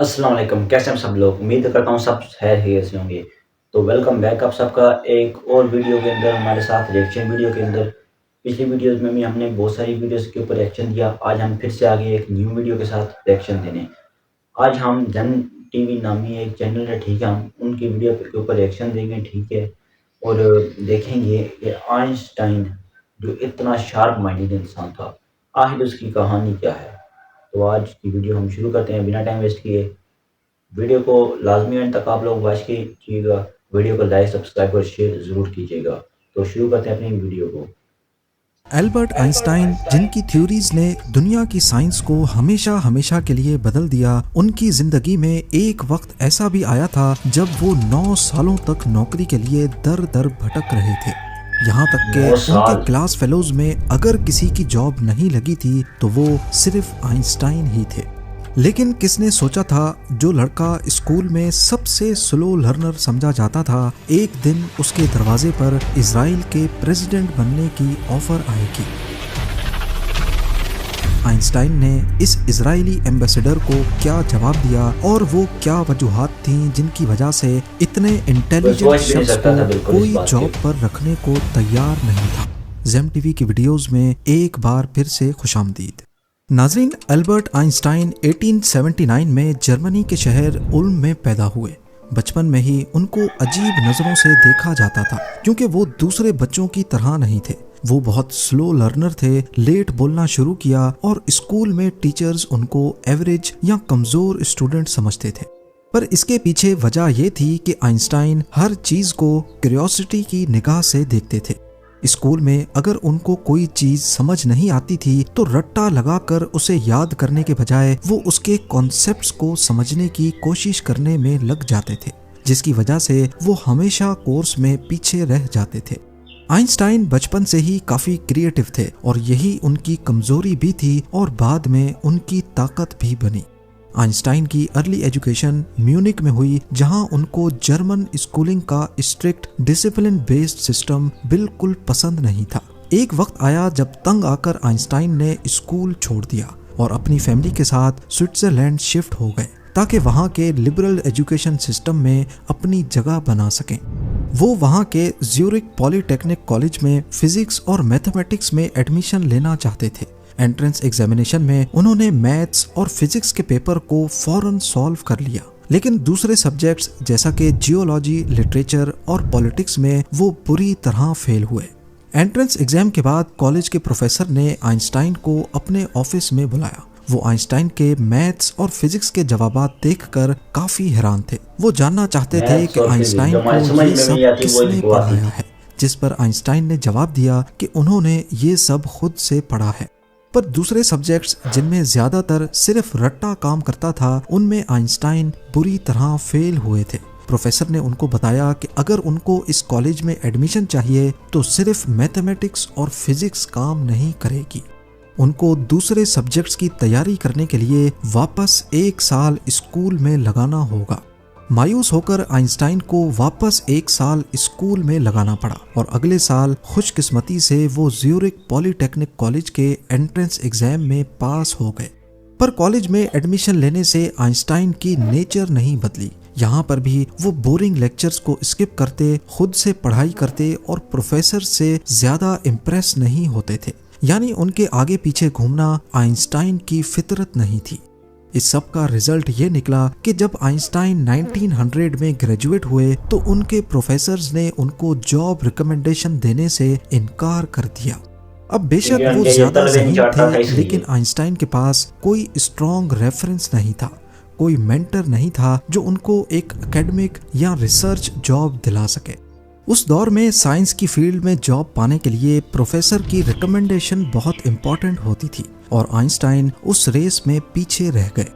अस्सलाम वालेकुम, कैसे हैं सब लोग? उम्मीद करता हूँ सब खैरियत से होंगे। तो वेलकम बैक आप सबका एक और वीडियो के अंदर हमारे साथ रिएक्शन वीडियो के अंदर। पिछली वीडियोज़ में भी हमने बहुत सारी वीडियोज़ के ऊपर रिएक्शन दिया। आज हम फिर से आ गए एक न्यू वीडियो के साथ रिएक्शन देने। आज हम जन टीवी नामी एक चैनल है, ठीक है? हम उनकी वीडियो के ऊपर रिएक्शन देंगे, ठीक है? और देखेंगे कि आइंस्टाइन जो इतना शार्प माइंडेड इंसान था, आखिर उसकी कहानी क्या है? तो आज की वीडियो हम शुरू करते हैं बिना टाइम वेस्ट किए। वीडियो को लाज़मी एंड तक आप लोग वॉच कीजिएगा। वीडियो को लाइक, सब्सक्राइब और शेयर ज़रूर कीजिएगा। तो शुरू करते हैं अपनी वीडियो को। एल्बर्ट आइंस्टाइन, जिनकी थ्योरीज ने दुनिया की साइंस को हमेशा हमेशा के लिए बदल दिया, उनकी जिंदगी में एक वक्त ऐसा भी आया था जब वो 9 सालों तक नौकरी के लिए दर दर भटक रहे थे। यहाँ तक कि 9 उनके साल। क्लास फेलोज में अगर किसी की जॉब नहीं लगी थी तो वो सिर्फ आइंस्टाइन ही थे। लेकिन किसने सोचा था जो लड़का स्कूल में सबसे स्लो लर्नर समझा जाता था, एक दिन उसके दरवाजे पर इजराइल के प्रेसिडेंट बनने की ऑफर आएगी। आइंस्टाइन ने इस इजरायली एम्बेसडर को क्या जवाब दिया और वो क्या वजूहात थीं जिनकी वजह से इतने कोई इंटेलिजेंट सोच भी नहीं शख्स सकता था को बिल्कुल इस कोई बात जॉब के। पर रखने को तैयार नहीं था। जेम टीवी की वीडियोस में एक बार फिर से खुशामदीद। नाजरीन, अल्बर्ट आइंस्टाइन 1879 में जर्मनी के शहर उल्म में पैदा हुए। बचपन में ही उनको अजीब नज़रों से देखा जाता था क्योंकि वो दूसरे बच्चों की तरह नहीं थे। वो बहुत स्लो लर्नर थे, लेट बोलना शुरू किया और स्कूल में टीचर्स उनको एवरेज या कमज़ोर स्टूडेंट समझते थे। पर इसके पीछे वजह यह थी कि आइंस्टाइन हर चीज़ को क्यूरियोसिटी की निगाह से देखते थे। स्कूल में अगर उनको कोई चीज समझ नहीं आती थी तो रट्टा लगाकर उसे याद करने के बजाय वो उसके कॉन्सेप्ट्स को समझने की कोशिश करने में लग जाते थे, जिसकी वजह से वो हमेशा कोर्स में पीछे रह जाते थे। आइंस्टाइन बचपन से ही काफी क्रिएटिव थे और यही उनकी कमजोरी भी थी और बाद में उनकी ताकत भी बनी। आइंस्टाइन की अर्ली एजुकेशन म्यूनिक में हुई, जहां उनको जर्मन स्कूलिंग का स्ट्रिक्ट डिसिप्लिन बेस्ड सिस्टम बिल्कुल पसंद नहीं था। एक वक्त आया जब तंग आकर आइंस्टाइन ने स्कूल छोड़ दिया और अपनी फैमिली के साथ स्विट्जरलैंड शिफ्ट हो गए ताकि वहां के लिबरल एजुकेशन सिस्टम में अपनी जगह बना सकें। वो वहां के ज्यूरिक पॉलिटेक्निक कॉलेज में फिजिक्स और मैथमेटिक्स में एडमिशन लेना चाहते थे। एंट्रेंस एग्जामिनेशन में उन्होंने मैथ्स और फिजिक्स के पेपर को फौरन सॉल्व कर लिया, लेकिन दूसरे सब्जेक्ट्स जैसा कि जियोलॉजी, लिटरेचर और पॉलिटिक्स में वो बुरी तरह फेल हुए। एंट्रेंस एग्जाम के बाद कॉलेज के प्रोफेसर ने आइंस्टाइन को अपने ऑफिस में बुलाया। वो आइंस्टाइन के मैथ्स और फिजिक्स के जवाबात देखकर काफी हैरान थे। वो जानना चाहते थे मैथ्स कि और फिजिक्स आइंस्टाइन जो हमारे को समझ ये में सब नहीं आती वो किसने इनको आती पढ़ाया थी। है, जिस पर आइंस्टाइन ने जवाब दिया कि उन्होंने ये सब खुद से पढ़ा है। पर दूसरे सब्जेक्ट्स जिनमें ज्यादातर सिर्फ रट्टा काम करता था, उनमें आइंस्टाइन बुरी तरह फेल हुए थे। प्रोफेसर ने उनको बताया कि अगर उनको इस कॉलेज में एडमिशन चाहिए तो सिर्फ मैथमेटिक्स और फिजिक्स काम नहीं करेगी। उनको दूसरे सब्जेक्ट्स की तैयारी करने के लिए वापस 1 साल स्कूल में लगाना होगा। मायूस होकर आइंस्टाइन को वापस 1 साल स्कूल में लगाना पड़ा और अगले साल खुशकिस्मती से वो ज्यूरिक पॉलिटेक्निक कॉलेज के एंट्रेंस एग्जाम में पास हो गए। पर कॉलेज में एडमिशन लेने से आइंस्टाइन की नेचर नहीं बदली। यहाँ पर भी वो बोरिंग लेक्चर्स को स्किप करते, खुद से पढ़ाई करते और प्रोफेसर से ज्यादा इम्प्रेस नहीं होते थे। यानी उनके आगे पीछे घूमना आइंस्टाइन की फितरत नहीं थी। इस सब का रिजल्ट ये निकला कि जब आइंस्टाइन 1900 में ग्रेजुएट हुए तो उनके प्रोफेसर्स ने उनको जॉब रिकमेंडेशन देने से इनकार कर दिया। अब बेशक वो ये ज्यादा तलबे नहीं ज़हीन चाहता था थे, इसलिए। लेकिन आइंस्टाइन के पास कोई स्ट्रॉन्ग रेफरेंस नहीं था, कोई मेंटर नहीं था जो उनको एक एकेडमिक या रिसर्च जॉब दिला सके। उस दौर में साइंस की फील्ड में जॉब पाने के लिए प्रोफेसर की रिकमेंडेशन बहुत इंपॉर्टेंट होती थी और आइंस्टाइन उस रेस में पीछे रह गए।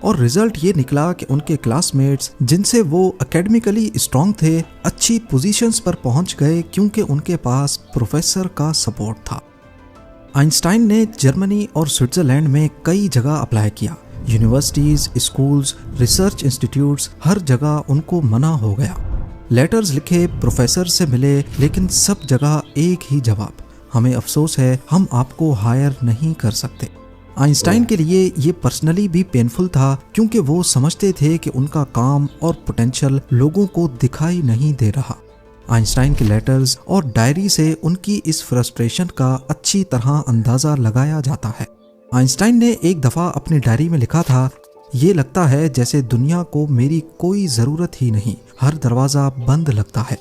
और रिजल्ट ये निकला कि उनके क्लासमेट्स जिनसे वो एकेडमिकली स्ट्रांग थे, अच्छी पोजीशंस पर पहुंच गए क्योंकि उनके पास प्रोफेसर का सपोर्ट था। आइंस्टाइन ने जर्मनी और स्विट्जरलैंड में कई जगह अप्लाई किया। यूनिवर्सिटीज, स्कूल्स, रिसर्च इंस्टीट्यूट्स, हर जगह उनको मना हो गया। लेटर्स लिखे, प्रोफेसर से मिले, लेकिन सब जगह एक ही जवाब, हमें अफसोस है, हम आपको हायर नहीं कर सकते। आइंस्टाइन के लिए ये पर्सनली भी पेनफुल था, क्योंकि वो समझते थे कि उनका काम और पोटेंशियल लोगों को दिखाई नहीं दे रहा। आइंस्टाइन के लेटर्स और डायरी से उनकी इस फ्रस्ट्रेशन का अच्छी तरह अंदाज़ा लगाया जाता है। आइंस्टाइन ने एक दफ़ा अपनी डायरी में लिखा था, ये लगता है जैसे दुनिया को मेरी कोई ज़रूरत ही नहीं, हर दरवाज़ा बंद लगता है।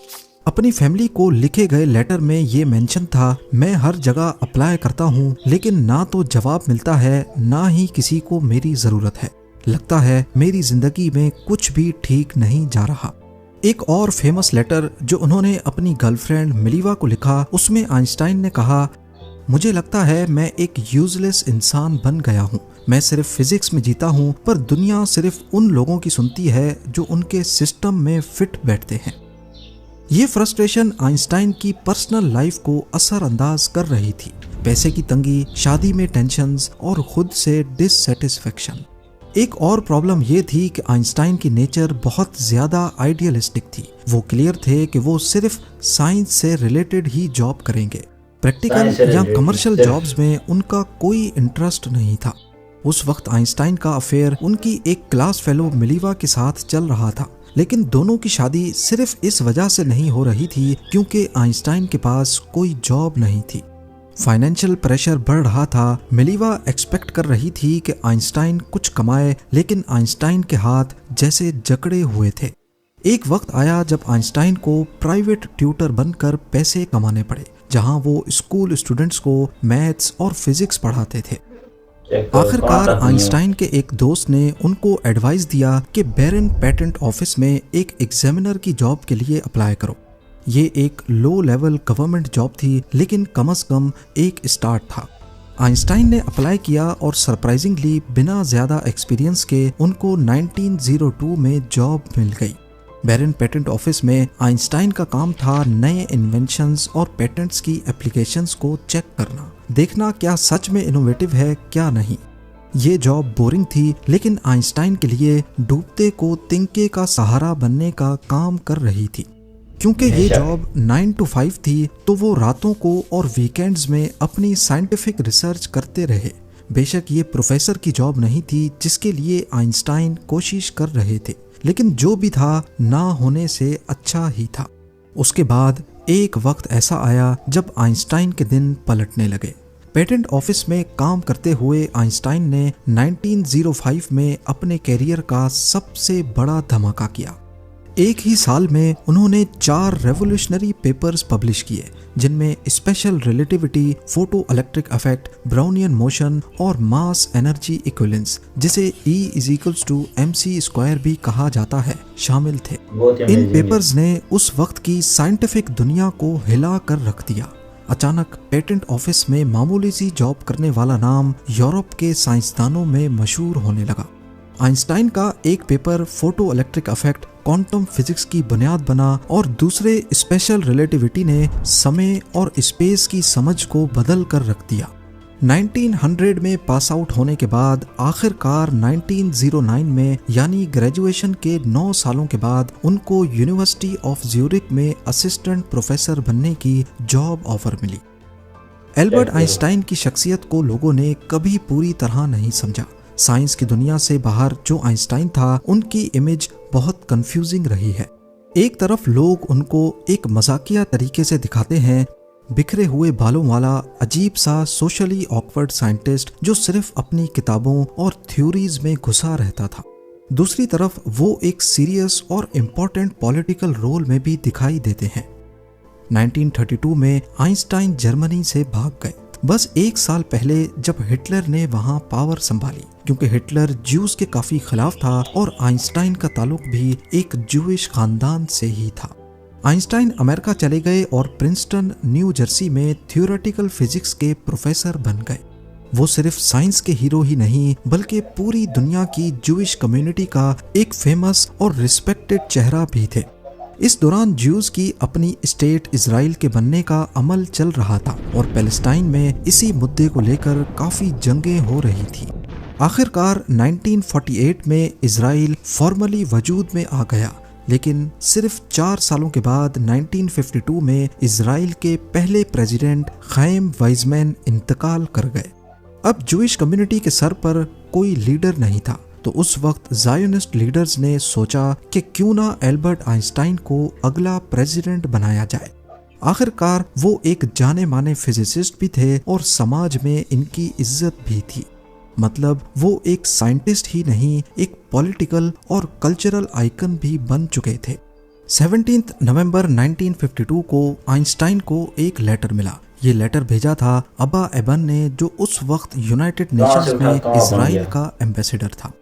अपनी फैमिली को लिखे गए लेटर में ये मेंशन था, मैं हर जगह अप्लाई करता हूँ लेकिन ना तो जवाब मिलता है, ना ही किसी को मेरी ज़रूरत है। लगता है मेरी ज़िंदगी में कुछ भी ठीक नहीं जा रहा। एक और फेमस लेटर जो उन्होंने अपनी गर्लफ्रेंड मिलीवा को लिखा, उसमें आइंस्टाइन ने कहा, मुझे लगता है मैं एक यूजलेस इंसान बन गया हूँ। मैं सिर्फ फिजिक्स में जीता हूँ, पर दुनिया सिर्फ उन लोगों की सुनती है जो उनके सिस्टम में फिट बैठते हैं। ये फ्रस्ट्रेशन आइंस्टाइन की पर्सनल लाइफ को असरअंदाज कर रही थी। पैसे की तंगी, शादी में टेंशन्स और खुद से डिससैटिस्फैक्शन। एक और प्रॉब्लम ये थी कि आइंस्टाइन की नेचर बहुत ज्यादा आइडियलिस्टिक थी। वो क्लियर थे कि वो सिर्फ साइंस से रिलेटेड ही जॉब करेंगे। प्रैक्टिकल या कमर्शियल जॉब्स में उनका कोई इंटरेस्ट नहीं था। उस वक्त आइंस्टाइन का अफेयर उनकी एक क्लास फेलो मिलीवा के साथ चल रहा था, लेकिन दोनों की शादी सिर्फ इस वजह से नहीं हो रही थी क्योंकि आइंस्टाइन के पास कोई जॉब नहीं थी। फाइनेंशियल प्रेशर बढ़ रहा था। मिलीवा एक्सपेक्ट कर रही थी कि आइंस्टाइन कुछ कमाए, लेकिन आइंस्टाइन के हाथ जैसे जकड़े हुए थे। एक वक्त आया जब आइंस्टाइन को प्राइवेट ट्यूटर बनकर पैसे कमाने पड़े, जहां वो स्कूल स्टूडेंट्स को मैथ्स और फिजिक्स पढ़ाते थे। आखिरकार आइंस्टाइन के एक दोस्त ने उनको एडवाइस दिया कि बैरन पेटेंट ऑफिस में एक एग्जामिनर की जॉब के लिए अप्लाई करो। ये एक लो लेवल गवर्नमेंट जॉब थी, लेकिन कम से कम एक स्टार्ट था। आइंस्टाइन ने अप्लाई किया और सरप्राइजिंगली बिना ज़्यादा एक्सपीरियंस के उनको 1902 में जॉब मिल गई। बैरन पेटेंट ऑफिस में आइंस्टाइन का काम था नए इन्वेंशंस और पेटेंट्स की एप्लीकेशंस को चेक करना, देखना क्या सच में इनोवेटिव है क्या नहीं। ये जॉब बोरिंग थी, लेकिन आइंस्टाइन के लिए डूबते को तिनके का सहारा बनने का काम कर रही थी। क्योंकि ये जॉब 9 to 5 थी, तो वो रातों को और वीकेंड्स में अपनी साइंटिफिक रिसर्च करते रहे। बेशक ये प्रोफेसर की जॉब नहीं थी जिसके लिए आइंस्टाइन कोशिश कर रहे थे, लेकिन जो भी था ना होने से अच्छा ही था। उसके बाद एक वक्त ऐसा आया जब आइंस्टाइन के दिन पलटने लगे। पेटेंट ऑफिस में काम करते हुए आइंस्टाइन ने 1905 में अपने कैरियर का सबसे बड़ा धमाका किया। एक ही साल में उन्होंने 4 रेवोल्यूशनरी पेपर्स पब्लिश किए, जिनमें special relativity, photo electric effect, Brownian motion और मास एनर्जी इक्विवेलेंस, जिसे E=mc² भी कहा जाता है, शामिल थे। इन पेपर्स ने उस वक्त की साइंटिफिक दुनिया को हिला कर रख दिया। अचानक पेटेंट ऑफिस में मामूली सी जॉब करने वाला नाम यूरोप के साइंसदानों में मशहूर होने लगा। आइंस्टाइन का एक paper photo electric effect quantum physics की बुनियाद बना और दूसरे स्पेशल रिलेटिविटी ने समय और स्पेस की समझ को बदल कर रख दिया। 1900 में पास आउट होने के बाद आखिरकार 1909 में यानी ग्रेजुएशन के 9 सालों के बाद उनको यूनिवर्सिटी ऑफ ज्यूरिक में असिस्टेंट प्रोफेसर बनने की जॉब ऑफर मिली। एल्बर्ट आइंस्टाइन की शख्सियत को लोगों ने कभी पूरी तरह नहीं समझा। साइंस की दुनिया से बाहर जो आइंस्टाइन था, उनकी इमेज बहुत कंफ्यूजिंग रही है। एक तरफ लोग उनको एक मजाकिया तरीके से दिखाते हैं, बिखरे हुए बालों वाला अजीब सा सोशली ऑकवर्ड साइंटिस्ट जो सिर्फ अपनी किताबों और थ्योरीज में घुसा रहता था। दूसरी तरफ वो एक सीरियस और इम्पोर्टेंट पॉलिटिकल रोल में भी दिखाई देते हैं। 1932 में आइंस्टाइन जर्मनी से भाग गए, बस एक साल पहले जब हिटलर ने वहां पावर संभाली, क्योंकि हिटलर ज्यूज के काफी खिलाफ था और आइंस्टाइन का ताल्लुक भी एक ज्यूइश खानदान से ही था। आइंस्टाइन अमेरिका चले गए और प्रिंसटन, न्यू जर्सी में थ्योरेटिकल फिजिक्स के प्रोफेसर बन गए। वो सिर्फ साइंस के हीरो ही नहीं, बल्कि पूरी दुनिया की ज्यूइश कम्युनिटी का एक फेमस और रिस्पेक्टेड चेहरा भी थे। इस दौरान ज्यूज की अपनी स्टेट इजराइल के बनने का अमल चल रहा था और पैलेस्टाइन में इसी मुद्दे को लेकर काफी जंगें हो रही थी। आखिरकार 1948 में इजराइल फॉर्मली वजूद में आ गया, लेकिन सिर्फ 4 सालों के बाद 1952 में इजराइल के पहले प्रेसिडेंट खैम वाइजमैन इंतकाल कर गए। अब जूइश कम्युनिटी के सर पर कोई लीडर नहीं था, तो उस वक्त जायोनिस्ट लीडर्स ने सोचा कि क्यों ना एल्बर्ट आइंस्टाइन को अगला प्रेसिडेंट बनाया जाए। आखिरकार वो एक जाने माने फिजिसिस्ट भी थे और समाज में इनकी इज्जत भी थी। मतलब वो एक साइंटिस्ट ही नहीं, एक पॉलिटिकल और कल्चरल आइकन भी बन चुके थे। 17 नवंबर 1952 को आइंस्टाइन को एक लेटर मिला। ये लेटर भेजा था अबा एबन ने, जो उस वक्त यूनाइटेड नेशंस में इजराइल का एम्बेसडर था।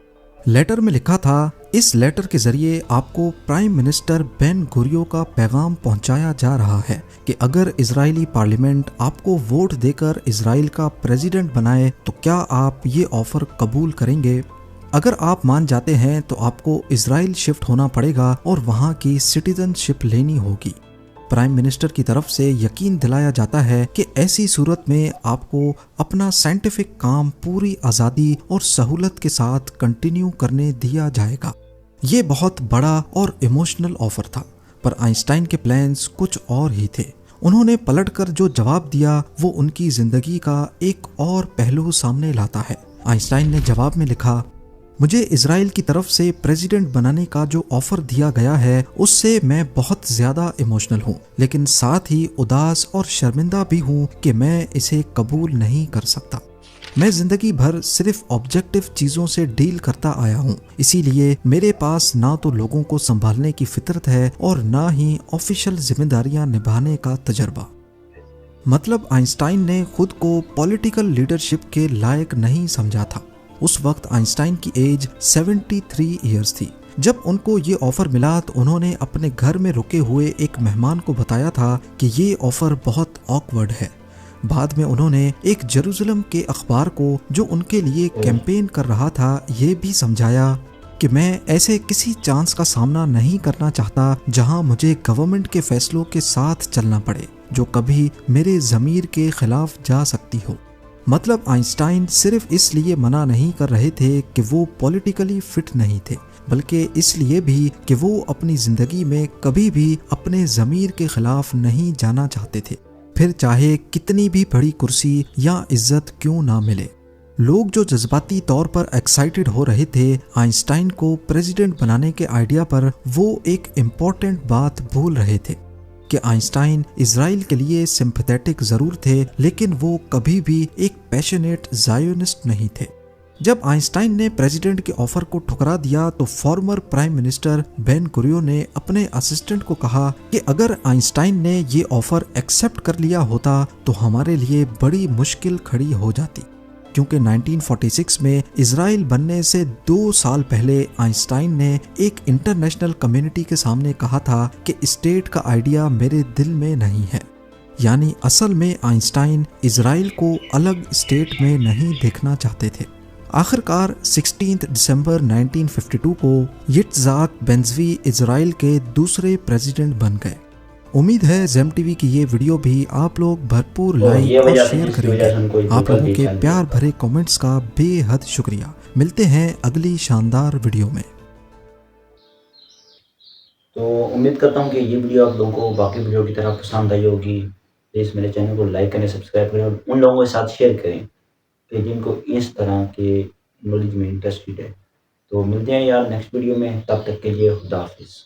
लेटर में लिखा था, इस लेटर के जरिए आपको प्राइम मिनिस्टर बेन गुरियो का पैगाम पहुंचाया जा रहा है कि अगर इजरायली पार्लियामेंट आपको वोट देकर इजराइल का प्रेसिडेंट बनाए तो क्या आप ये ऑफर कबूल करेंगे। अगर आप मान जाते हैं तो आपको इजराइल शिफ्ट होना पड़ेगा और वहाँ की सिटीजनशिप लेनी होगी। प्राइम मिनिस्टर की तरफ से यकीन दिलाया जाता है कि ऐसी सूरत में आपको अपना साइंटिफिक काम पूरी आज़ादी और सहूलत के साथ कंटिन्यू करने दिया जाएगा। ये बहुत बड़ा और इमोशनल ऑफर था, पर आइंस्टाइन के प्लान्स कुछ और ही थे। उन्होंने पलटकर जो जवाब दिया वो उनकी जिंदगी का एक और पहलू सामने लाता है। आइंस्टाइन ने जवाब में लिखा, मुझे इजराइल की तरफ से प्रेसिडेंट बनाने का जो ऑफर दिया गया है उससे मैं बहुत ज्यादा इमोशनल हूँ, लेकिन साथ ही उदास और शर्मिंदा भी हूँ कि मैं इसे कबूल नहीं कर सकता। मैं जिंदगी भर सिर्फ ऑब्जेक्टिव चीजों से डील करता आया हूँ, इसीलिए मेरे पास ना तो लोगों को संभालने की फितरत है और ना ही ऑफिशियल जिम्मेदारियां निभाने का तजर्बा। मतलब आइंस्टाइन ने खुद को पॉलिटिकल लीडरशिप के लायक नहीं समझा था। उस वक्त आइंस्टाइन की एज 73 इयर्स थी। जब उनको ये ऑफर मिला तो उन्होंने अपने घर में रुके हुए एक मेहमान को बताया था कि ये ऑफर बहुत ऑकवर्ड है। बाद में उन्होंने एक जेरूसलम के अखबार को, जो उनके लिए कैंपेन कर रहा था, ये भी समझाया कि मैं ऐसे किसी चांस का सामना नहीं करना चाहता जहां मुझे गवर्नमेंट के फैसलों के साथ चलना पड़े, जो कभी मेरे ज़मीर के खिलाफ जा सकती हो। मतलब आइंस्टाइन सिर्फ इसलिए मना नहीं कर रहे थे कि वो पॉलिटिकली फिट नहीं थे, बल्कि इसलिए भी कि वो अपनी जिंदगी में कभी भी अपने ज़मीर के खिलाफ नहीं जाना चाहते थे, फिर चाहे कितनी भी बड़ी कुर्सी या इज्जत क्यों ना मिले। लोग जो जज्बाती तौर पर एक्साइटेड हो रहे थे आइंस्टाइन को प्रेसिडेंट बनाने के आइडिया पर, वो एक इम्पोर्टेंट बात भूल रहे थे कि आइंस्टाइन इजराइल के लिए सिंपैथेटिक जरूर थे, लेकिन वो कभी भी एक पैशनेट जायोनिस्ट नहीं थे। जब आइंस्टाइन ने प्रेसिडेंट के ऑफर को ठुकरा दिया तो फॉर्मर प्राइम मिनिस्टर बेन गुरियो ने अपने असिस्टेंट को कहा कि अगर आइंस्टाइन ने ये ऑफर एक्सेप्ट कर लिया होता तो हमारे लिए बड़ी मुश्किल खड़ी हो जाती, क्योंकि 1946 में इजराइल बनने से 2 साल पहले आइंस्टाइन ने एक इंटरनेशनल कम्युनिटी के सामने कहा था कि स्टेट का आइडिया मेरे दिल में नहीं है। यानी असल में आइंस्टाइन इजराइल को अलग स्टेट में नहीं देखना चाहते थे। आखिरकार 16 दिसंबर 1952 को यित्ज़हाक बेंज़वी इजराइल के दूसरे प्रेसिडेंट बन गए। उम्मीद है ज़ेम टीवी की ये वीडियो भी आप लोग भरपूर लाइक और शेयर करेंगे। आप लोगों के प्यार भरे कमेंट्स का बेहद शुक्रिया। मिलते हैं अगली शानदार वीडियो में। तो उम्मीद करता हूँ कि ये वीडियो आप लोगों को बाकी वीडियो की तरह पसंद आई होगी। प्लीज़ मेरे चैनल को लाइक करें, सब्सक्राइब करें और उन लोगों के साथ शेयर करें कि जिनको इस तरह के नॉलेज में इंटरेस्टेड है। तो मिलते हैं यार नेक्स्ट वीडियो में, तब तक के लिए खुदा हाफिज़।